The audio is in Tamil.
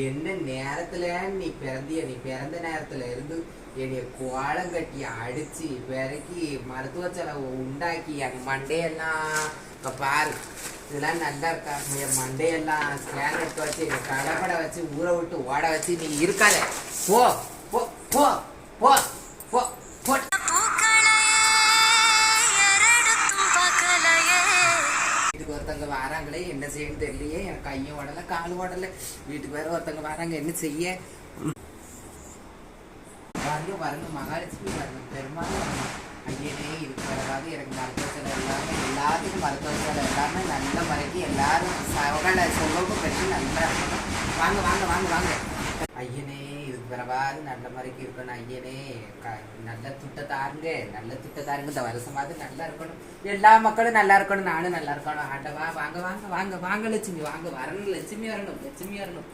என்ன நேரத்துல நீ பிறந்திய, நீ பிறந்த நேரத்துல இருந்து என்னைய கோலம் கட்டி அடிச்சு பிறக்கி மருத்துவ செலவு உண்டாக்கி என் மண்டையெல்லாம் பாரு. இதெல்லாம் நல்லா இருக்கா? என் மண்டையெல்லாம் ஸ்கேன் எடுத்து வச்சு கடப்பட வச்சு ஊற விட்டு ஓட வச்சு நீ இருக்காத. போ போ போ போ போ போ. வீட்டுக்கு ஒருத்தவங்க வராங்களே, என்ன செய்யணும் தெரியலையே. எனக்கு கையும் ஓடலை காலும் ஓடலை. வீட்டுக்கு வேற ஒருத்தவங்க வராங்க, என்ன செய்ய? வரணும் மகாலட்சுமி வரணும், பெருமாள் வரணும். ஐயனே இதுக்கு வரவாது எனக்கு மருத்துவ செலவு எல்லாமே, எல்லாத்துக்கும் மருத்துவ செலவு எல்லாமே நல்ல முறைக்கு எல்லாரும் சகல செலவுக்கும் பெற்று நல்லா இருக்கணும். வாங்க வாங்க வாங்க வாங்க. ஐயனே இதுக்கு வரவாது நல்ல முறைக்கு இருக்கணும். ஐயனே நல்ல துட்டை தாருங்க, நல்ல துட்டை தாருங்க. இந்த வருஷமாவது நல்லா இருக்கணும், எல்லா மக்களும் நல்லா இருக்கணும், நானும் நல்லா இருக்கணும். ஆண்டவா வாங்க வாங்க வாங்க வாங்க லட்சுமி வாங்க. வரணும் லட்சுமி வரணும், லட்சுமி வரணும்.